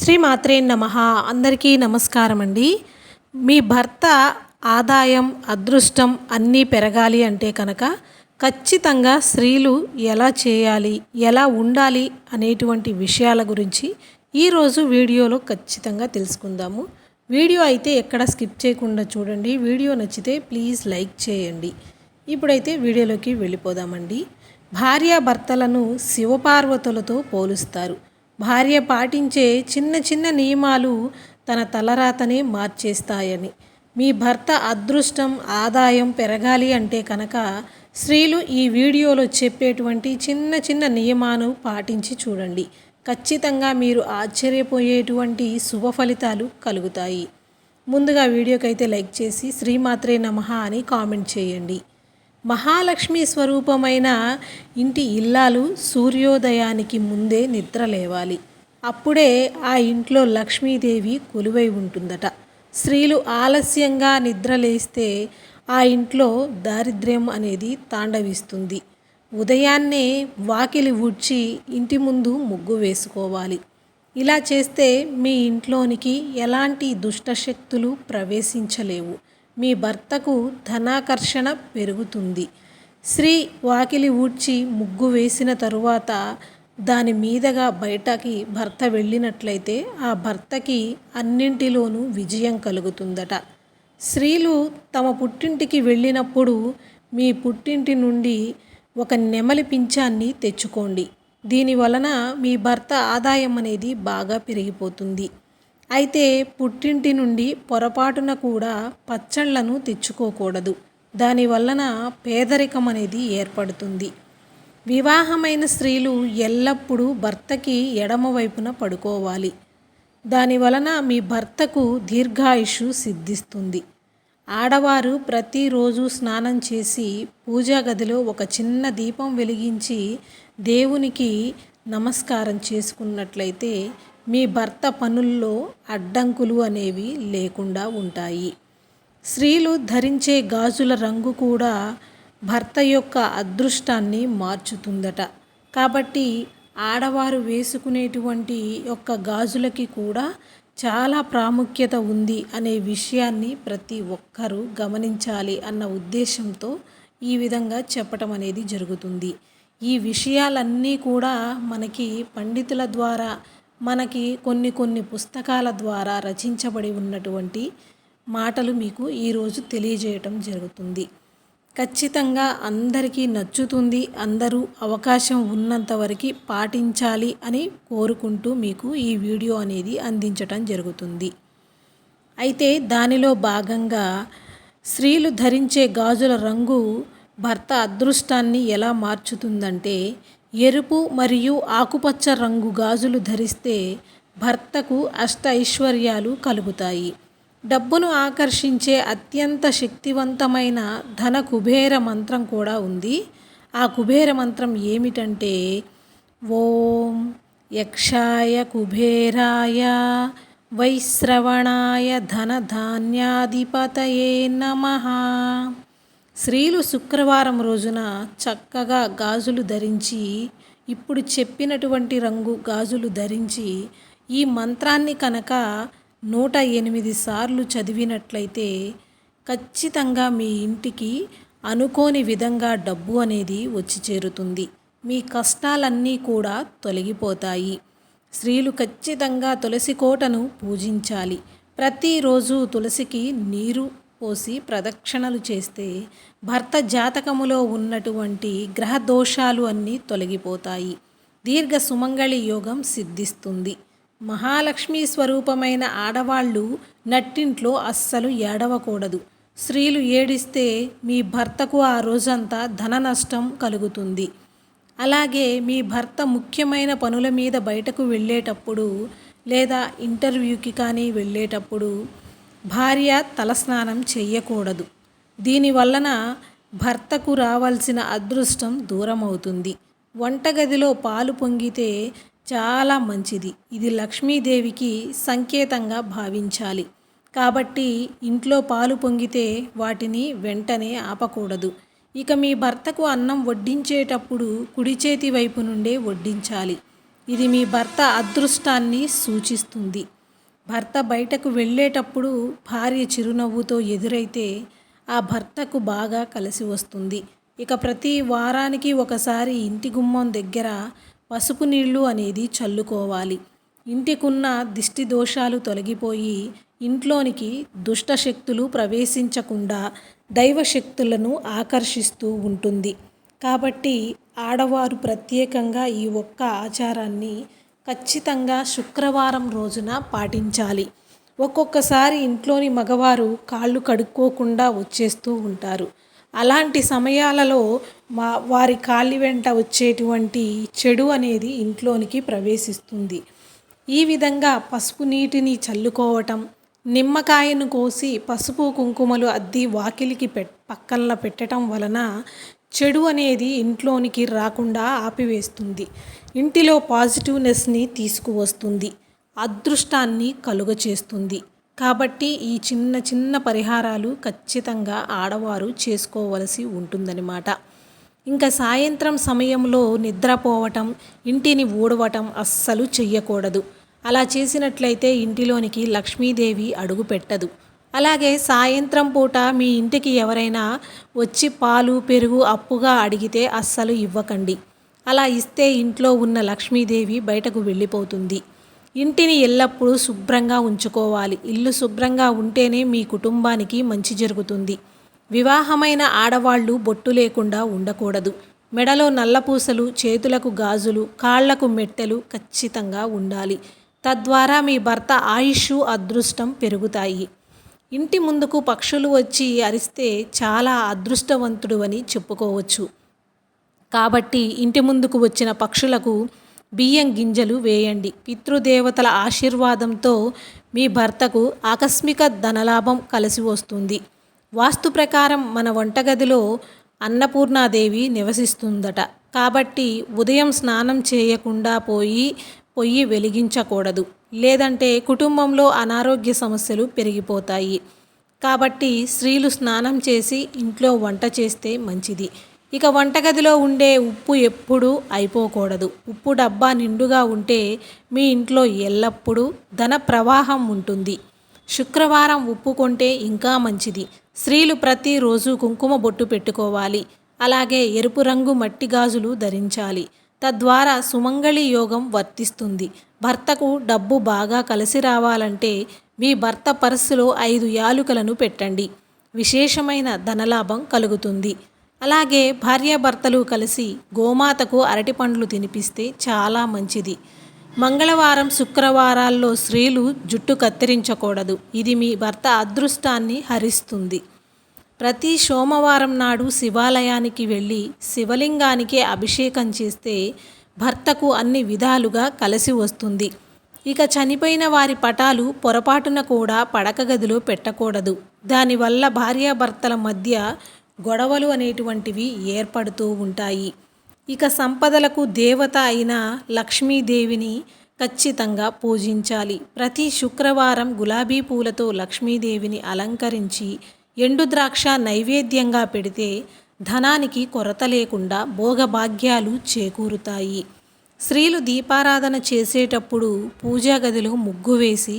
శ్రీ మాత్రే నమః. అందరికీ నమస్కారం అండి. మీ భర్త ఆదాయం అదృష్టం అన్నీ పెరగాలి అంటే కనుక ఖచ్చితంగా స్త్రీలు ఎలా చేయాలి, ఎలా ఉండాలి అనేటువంటి విషయాల గురించి ఈరోజు వీడియోలో ఖచ్చితంగా తెలుసుకుందాము. వీడియో అయితే ఎక్కడ స్కిప్ చేయకుండా చూడండి. వీడియో నచ్చితే ప్లీజ్ లైక్ చేయండి. ఇప్పుడైతే వీడియోలోకి వెళ్ళిపోదామండి. భార్యాభర్తలను శివపార్వతులతో పోలుస్తారు. భార్య పాటించే చిన్న చిన్న నియమాలు తన తలరాతనే మార్చేస్తాయని. మీ భర్త అదృష్టం ఆదాయం పెరగాలి అంటే కనుక స్త్రీలు ఈ వీడియోలో చెప్పేటువంటి చిన్న చిన్న నియమాలు పాటించి చూడండి. ఖచ్చితంగా మీరు ఆశ్చర్యపోయేటువంటి శుభ ఫలితాలు కలుగుతాయి. ముందుగా వీడియోకైతే లైక్ చేసి శ్రీమాత్రే నమః అని కామెంట్ చేయండి. మహాలక్ష్మి స్వరూపమైన ఇంటి ఇల్లాలు సూర్యోదయానికి ముందే నిద్ర లేవాలి. అప్పుడే ఆ ఇంట్లో లక్ష్మీదేవి కొలువై ఉంటుందట. స్త్రీలు ఆలస్యంగా నిద్ర లేస్తే ఆ ఇంట్లో దారిద్ర్యం అనేది తాండవిస్తుంది. ఉదయాన్నే వాకిలి ఊడ్చి ఇంటి ముందు ముగ్గు వేసుకోవాలి. ఇలా చేస్తే మీ ఇంట్లోనికి ఎలాంటి దుష్టశక్తులు ప్రవేశించలేవు. మీ భర్తకు ధనాకర్షణ పెరుగుతుంది. స్త్రీ వాకిలి ఊడ్చి ముగ్గు వేసిన తరువాత దాని మీదగా బయటకి భర్త వెళ్ళినట్లయితే ఆ భర్తకి అన్నింటిలోనూ విజయం కలుగుతుందట. స్త్రీలు తమ పుట్టింటికి వెళ్ళినప్పుడు మీ పుట్టింటి నుండి ఒక నెమలి పింఛాన్ని తెచ్చుకోండి. దీని వలన మీ భర్త ఆదాయం అనేది బాగా పెరిగిపోతుంది. అయితే పుట్టింటి నుండి పొరపాటున కూడా పచ్చళ్లను తెచ్చుకోకూడదు. దాని వలన పేదరికం అనేది ఏర్పడుతుంది. వివాహమైన స్త్రీలు ఎల్లప్పుడూ భర్తకి ఎడమ వైపున పడుకోవాలి. దాని వలన మీ భర్తకు దీర్ఘాయుషు సిద్ధిస్తుంది. ఆడవారు ప్రతిరోజు స్నానం చేసి పూజా గదిలో ఒక చిన్న దీపం వెలిగించి దేవునికి నమస్కారం చేసుకున్నట్లయితే మీ భర్త పనుల్లో అడ్డంకులు అనేవి లేకుండా ఉంటాయి. స్త్రీలు ధరించే గాజుల రంగు కూడా భర్త యొక్క అదృష్టాన్ని మార్చుతుందట. కాబట్టి ఆడవారు వేసుకునేటువంటి యొక్క గాజులకి కూడా చాలా ప్రాముఖ్యత ఉంది అనే విషయాన్ని ప్రతి ఒక్కరూ గమనించాలి అన్న ఉద్దేశంతో ఈ విధంగా చెప్పటం అనేది జరుగుతుంది. ఈ విషయాలన్నీ కూడా మనకి పండితుల ద్వారా మనకి కొన్ని పుస్తకాల ద్వారా రచించబడి ఉన్నటువంటి మాటలు మీకు ఈరోజు తెలియజేయటం జరుగుతుంది. ఖచ్చితంగా అందరికీ నచ్చుతుంది. అందరూ అవకాశం ఉన్నంత వరకు పాటించాలి అని కోరుకుంటూ మీకు ఈ వీడియో అనేది అందించటం జరుగుతుంది. అయితే దానిలో భాగంగా స్త్రీలు ధరించే గాజుల రంగు భర్త అదృష్టాన్ని ఎలా మార్చుతుందంటే, ఎరుపు మరియు ఆకుపచ్చ రంగు గాజులు ధరిస్తే భర్తకు అష్ట ఐశ్వర్యాలు కలుగుతాయి. డబ్బును ఆకర్షించే అత్యంత శక్తివంతమైన ధన కుబేర మంత్రం కూడా ఉంది. ఆ కుబేర మంత్రం ఏమిటంటే, ఓం యక్షాయ కుబేరాయ వైశ్రవణాయ ధనధాన్యాధిపతయే నమః. స్త్రీలు శుక్రవారం రోజున చక్కగా గాజులు ధరించి, ఇప్పుడు చెప్పినటువంటి రంగు గాజులు ధరించి ఈ మంత్రాన్ని కనుక 108 సార్లు చదివినట్లయితే ఖచ్చితంగా మీ ఇంటికి అనుకోని విధంగా డబ్బు అనేది వచ్చి చేరుతుంది. మీ కష్టాలన్నీ కూడా తొలగిపోతాయి. స్త్రీలు ఖచ్చితంగా తులసి కోటను పూజించాలి. ప్రతిరోజు తులసికి నీరు పోసి ప్రదక్షిణలు చేస్తే భర్త జాతకములో ఉన్నటువంటి గ్రహ దోషాలు అన్నీ తొలగిపోతాయి. దీర్ఘ సుమంగళి యోగం సిద్ధిస్తుంది. మహాలక్ష్మి స్వరూపమైన ఆడవాళ్ళు నట్టింట్లో అస్సలు ఏడవకూడదు. స్త్రీలు ఏడిస్తే మీ భర్తకు ఆ రోజంతా ధన నష్టం కలుగుతుంది. అలాగే మీ భర్త ముఖ్యమైన పనుల మీద బయటకు వెళ్ళేటప్పుడు లేదా ఇంటర్వ్యూకి కానీ వెళ్ళేటప్పుడు భార్య తలస్నానం చేయకూడదు. దీనివలన భర్తకు రావాల్సిన అదృష్టం దూరం అవుతుంది. వంటగదిలో పాలు పొంగితే చాలా మంచిది. ఇది లక్ష్మీదేవికి సంకేతంగా భావించాలి. కాబట్టి ఇంట్లో పాలు పొంగితే వాటిని వెంటనే ఆపకూడదు. ఇక మీ భర్తకు అన్నం వడ్డించేటప్పుడు కుడి చేతి వైపు నుండే వడ్డించాలి. ఇది మీ భర్త అదృష్టాన్ని సూచిస్తుంది. భర్త బయటకు వెళ్ళేటప్పుడు భార్య చిరునవ్వుతో ఎదురైతే ఆ భర్తకు బాగా కలిసి వస్తుంది. ఇక ప్రతి వారానికి ఒకసారి ఇంటి గుమ్మం దగ్గర పసుపు నీళ్లు అనేది చల్లుకోవాలి. ఇంటికున్న దిష్టి దోషాలు తొలగిపోయి ఇంట్లోనికి దుష్ట శక్తులు ప్రవేశించకుండా దైవశక్తులను ఆకర్షిస్తూ ఉంటుంది. కాబట్టి ఆడవారు ప్రత్యేకంగా ఈ ఒక్క ఆచారాన్ని ఖచ్చితంగా శుక్రవారం రోజున పాటించాలి. ఒక్కొక్కసారి ఇంట్లోని మగవారు కాళ్ళు కడుక్కోకుండా వచ్చేస్తూ ఉంటారు. అలాంటి సమయాలలో వారి కాళ్ళ వెంట వచ్చేటువంటి చెడు అనేది ఇంట్లోనికి ప్రవేశిస్తుంది. ఈ విధంగా పసుపు నీటిని చల్లుకోవటం, నిమ్మకాయను కోసి పసుపు కుంకుమలు అద్ది వాకిలికి పక్కన పెట్టడం వలన చెడు అనేది ఇంట్లోనికి రాకుండా ఆపివేస్తుంది. ఇంటిలో పాజిటివ్నెస్ని తీసుకువస్తుంది, అదృష్టాన్ని కలుగచేస్తుంది. కాబట్టి ఈ చిన్న చిన్న పరిహారాలు ఖచ్చితంగా ఆడవారు చేసుకోవలసి ఉంటుందన్నమాట. ఇంకా సాయంత్రం సమయంలో నిద్రపోవటం, ఇంటిని ఊడవటం అస్సలు చెయ్యకూడదు. అలా చేసినట్లయితే ఇంటిలోనికి లక్ష్మీదేవి అడుగు పెట్టదు. అలాగే సాయంత్రం పూట మీ ఇంటికి ఎవరైనా వచ్చి పాలు పెరుగు అప్పుగా అడిగితే అస్సలు ఇవ్వకండి. అలా ఇస్తే ఇంట్లో ఉన్న లక్ష్మీదేవి బయటకు వెళ్ళిపోతుంది. ఇంటిని ఎల్లప్పుడూ శుభ్రంగా ఉంచుకోవాలి. ఇల్లు శుభ్రంగా ఉంటేనే మీ కుటుంబానికి మంచి జరుగుతుంది. వివాహమైన ఆడవాళ్ళు బొట్టు లేకుండా ఉండకూడదు. మెడలో నల్లపూసలు, చేతులకు గాజులు, కాళ్లకు మెట్టెలు ఖచ్చితంగా ఉండాలి. తద్వారా మీ భర్త ఆయుష్, అదృష్టం పెరుగుతాయి. ఇంటి ముందుకు పక్షులు వచ్చి అరిస్తే చాలా అదృష్టవంతుడు అని చెప్పుకోవచ్చు. కాబట్టి ఇంటి ముందుకు వచ్చిన పక్షులకు బియ్యం గింజలు వేయండి. పితృదేవతల ఆశీర్వాదంతో మీ భర్తకు ఆకస్మిక ధనలాభం కలిసి వస్తుంది. వాస్తు ప్రకారం మన వంటగదిలో అన్నపూర్ణాదేవి నివసిస్తుందట. కాబట్టి ఉదయం స్నానం చేయకుండా పొయ్యి వెలిగించకూడదు. లేదంటే కుటుంబంలో అనారోగ్య సమస్యలు పెరిగిపోతాయి. కాబట్టి స్త్రీలు స్నానం చేసి ఇంట్లో వంట చేస్తే మంచిది. ఇక వంటగదిలో ఉండే ఉప్పు ఎప్పుడూ అయిపోకూడదు. ఉప్పు డబ్బా నిండుగా ఉంటే మీ ఇంట్లో ఎల్లప్పుడూ ధన ప్రవాహం ఉంటుంది. శుక్రవారం ఉప్పు కొంటే ఇంకా మంచిది. స్త్రీలు ప్రతిరోజు కుంకుమ బొట్టు పెట్టుకోవాలి. అలాగే ఎరుపు రంగు మట్టి గాజులు ధరించాలి. తద్వారా సుమంగళి యోగం వర్తిస్తుంది. భర్తకు డబ్బు బాగా కలిసి రావాలంటే మీ భర్త పర్సులో 5 యాలుకలను పెట్టండి. విశేషమైన ధనలాభం కలుగుతుంది. అలాగే భార్యాభర్తలు కలిసి గోమాతకు అరటిపండ్లు తినిపిస్తే చాలా మంచిది. మంగళవారం, శుక్రవారాల్లో స్త్రీలు జుట్టు కత్తిరించకూడదు. ఇది మీ భర్త అదృష్టాన్ని హరిస్తుంది. ప్రతి సోమవారం నాడు శివాలయానికి వెళ్ళి శివలింగానికి అభిషేకం చేస్తే భర్తకు అన్ని విధాలుగా కలిసి వస్తుంది. ఇక చనిపోయిన వారి పటాలు పొరపాటున కూడా పడక గదిలో పెట్టకూడదు. దానివల్ల భార్యాభర్తల మధ్య గొడవలు అనేటువంటివి ఏర్పడుతూ ఉంటాయి. ఇక సంపదలకు దేవత అయిన లక్ష్మీదేవిని ఖచ్చితంగా పూజించాలి. ప్రతి శుక్రవారం గులాబీ పూలతో లక్ష్మీదేవిని అలంకరించి ఎండు ద్రాక్ష నైవేద్యంగా పెడితే ధనానికి కొరత లేకుండా భోగభాగ్యాలు చేకూరుతాయి. స్త్రీలు దీపారాధన చేసేటప్పుడు పూజా గదిలో ముగ్గు వేసి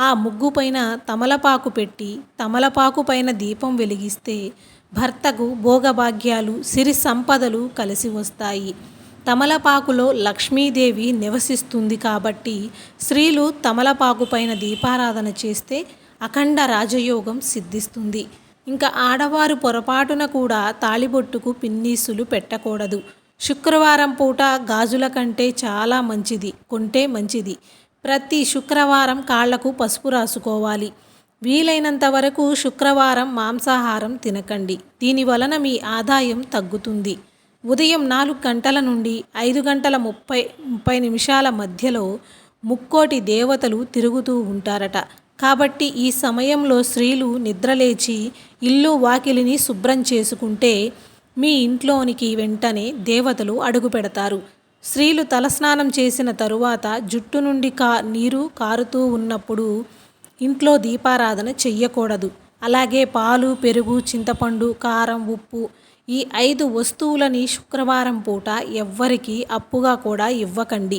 ఆ ముగ్గు పైన తమలపాకు పెట్టి తమలపాకు పైన దీపం వెలిగిస్తే భర్తకు భోగభాగ్యాలు, సిరి సంపదలు కలిసి వస్తాయి. తమలపాకులో లక్ష్మీదేవి నివసిస్తుంది కాబట్టి స్త్రీలు తమలపాకు పైన దీపారాధన చేస్తే అఖండ రాజయోగం సిద్ధిస్తుంది. ఇంకా ఆడవారు పొరపాటున కూడా తాళిబొట్టుకు పిన్నీసులు పెట్టకూడదు. శుక్రవారం పూట గాజుల కంటే చాలా మంచిది కొంటే మంచిది. ప్రతి శుక్రవారం కాళ్లకు పసుపు రాసుకోవాలి. వీలైనంత వరకు శుక్రవారం మాంసాహారం తినకండి. దీని వలన మీ ఆదాయం తగ్గుతుంది. ఉదయం 4 గంటల నుండి 5 గంటల 30 నిమిషాల మధ్యలో ముక్కోటి దేవతలు తిరుగుతూ ఉంటారట. కాబట్టి ఈ సమయంలో స్త్రీలు నిద్రలేచి ఇల్లు వాకిలిని శుభ్రం చేసుకుంటే మీ ఇంట్లోనికి వెంటనే దేవతలు అడుగు పెడతారు. స్త్రీలు తలస్నానం చేసిన తరువాత జుట్టు నుండి నీరు కారుతూ ఉన్నప్పుడు ఇంట్లో దీపారాధన చెయ్యకూడదు. అలాగే పాలు, పెరుగు, చింతపండు, కారం, ఉప్పు ఈ 5 వస్తువులని శుక్రవారం పూట ఎవ్వరికీ అప్పుగా కూడా ఇవ్వకండి.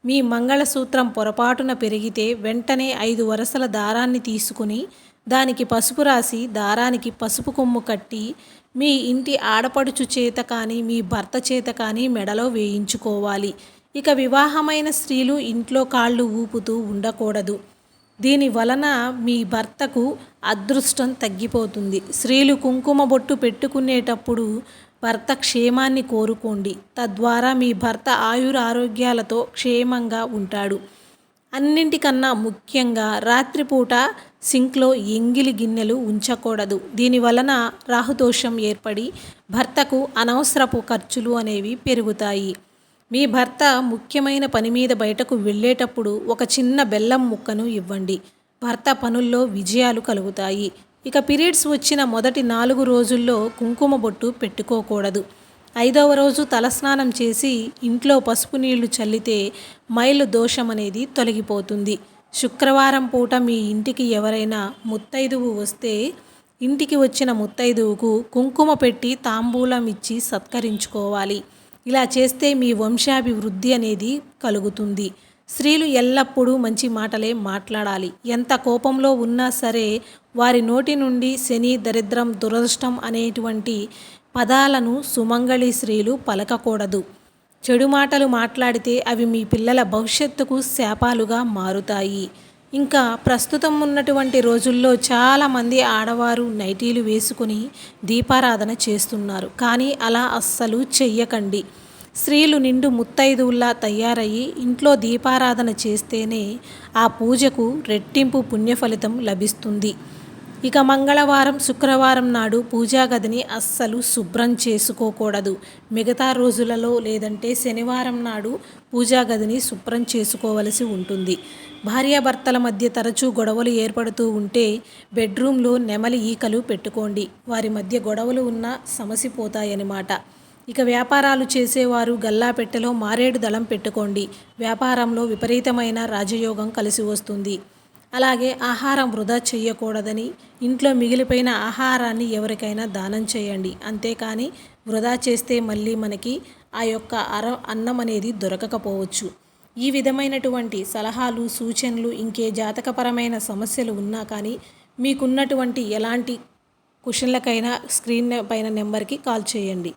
మీ మంగళసూత్రం పొరపాటున పెరిగితే వెంటనే 5 వరసల దారాన్ని తీసుకుని దానికి పసుపు రాసి దారానికి పసుపు కొమ్ము కట్టి మీ ఇంటి ఆడపడుచు చేత కానీ మీ భర్త చేత కానీ మెడలో వేయించుకోవాలి. ఇక వివాహమైన స్త్రీలు ఇంట్లో కాళ్ళు ఊపుతూ ఉండకూడదు. దీని వలన మీ భర్తకు అదృష్టం తగ్గిపోతుంది. స్త్రీలు కుంకుమ బొట్టు పెట్టుకునేటప్పుడు భర్త క్షేమాన్ని కోరుకోండి. తద్వారా మీ భర్త ఆయురారోగ్యాలతో క్షేమంగా ఉంటాడు. అన్నింటికన్నా ముఖ్యంగా రాత్రిపూట సింక్లో ఎంగిలి గిన్నెలు ఉంచకూడదు. దీని వలన రాహుదోషం ఏర్పడి భర్తకు అనవసరపు ఖర్చులు అనేవి పెరుగుతాయి. మీ భర్త ముఖ్యమైన పని మీద బయటకు వెళ్ళేటప్పుడు ఒక చిన్న బెల్లం ముక్కను ఇవ్వండి. భర్త పనుల్లో విజయాలు కలుగుతాయి. ఇక పీరియడ్స్ వచ్చిన మొదటి 4 రోజుల్లో కుంకుమ బొట్టు పెట్టుకోకూడదు. 5వ రోజు తలస్నానం చేసి ఇంట్లో పసుపు నీళ్లు చల్లితే మైలు దోషం అనేది తొలగిపోతుంది. శుక్రవారం పూట మీ ఇంటికి ఎవరైనా ముత్తైదువు వస్తే ఇంటికి వచ్చిన ముత్తైదువుకు కుంకుమ పెట్టి తాంబూలం ఇచ్చి సత్కరించుకోవాలి. ఇలా చేస్తే మీ వంశాభివృద్ధి అనేది కలుగుతుంది. స్త్రీలు ఎల్లప్పుడూ మంచి మాటలే మాట్లాడాలి. ఎంత కోపంలో ఉన్నా సరే వారి నోటి నుండి శని, దరిద్రం, దురదృష్టం అనేటువంటి పదాలను సుమంగళి స్త్రీలు పలకకూడదు. చెడు మాటలు మాట్లాడితే అవి మీ పిల్లల భవిష్యత్తుకు శాపాలుగా మారుతాయి. ఇంకా ప్రస్తుతం ఉన్నటువంటి రోజుల్లో చాలామంది ఆడవారు నైటీలు వేసుకుని దీపారాధన చేస్తున్నారు. కానీ అలా అస్సలు చెయ్యకండి. స్త్రీలు నిండు ముత్తైదువుల్లా తయారయ్యి ఇంట్లో దీపారాధన చేస్తేనే ఆ పూజకు రెట్టింపు పుణ్యఫలితం లభిస్తుంది. ఇక మంగళవారం, శుక్రవారం నాడు పూజా గదిని అస్సలు శుభ్రం చేసుకోకూడదు. మిగతా రోజులలో లేదంటే శనివారం నాడు పూజా గదిని శుభ్రం చేసుకోవలసి ఉంటుంది. భార్యాభర్తల మధ్య తరచూ గొడవలు ఏర్పడుతూ ఉంటే బెడ్రూమ్లో నెమలి ఈకలు పెట్టుకోండి. వారి మధ్య గొడవలు ఉన్నా సమసిపోతాయన్నమాట. ఇక వ్యాపారాలు చేసేవారు గల్లాపెట్టెలో మారేడు దళం పెట్టుకోండి. వ్యాపారంలో విపరీతమైన రాజయోగం కలిసి వస్తుంది. అలాగే ఆహారం వృధా చేయకూడదని ఇంట్లో మిగిలిపోయిన ఆహారాన్ని ఎవరికైనా దానం చేయండి. అంతేకాని వృధా చేస్తే మళ్ళీ మనకి ఆ యొక్క అన్నం అనేది దొరకకపోవచ్చు. ఈ విధమైనటువంటి సలహాలు, సూచనలు ఇంకే జాతకపరమైన సమస్యలు ఉన్నా కానీ మీకున్నటువంటి ఎలాంటి క్వశ్చన్లకైనా స్క్రీన్ పైన నెంబర్కి కాల్ చేయండి.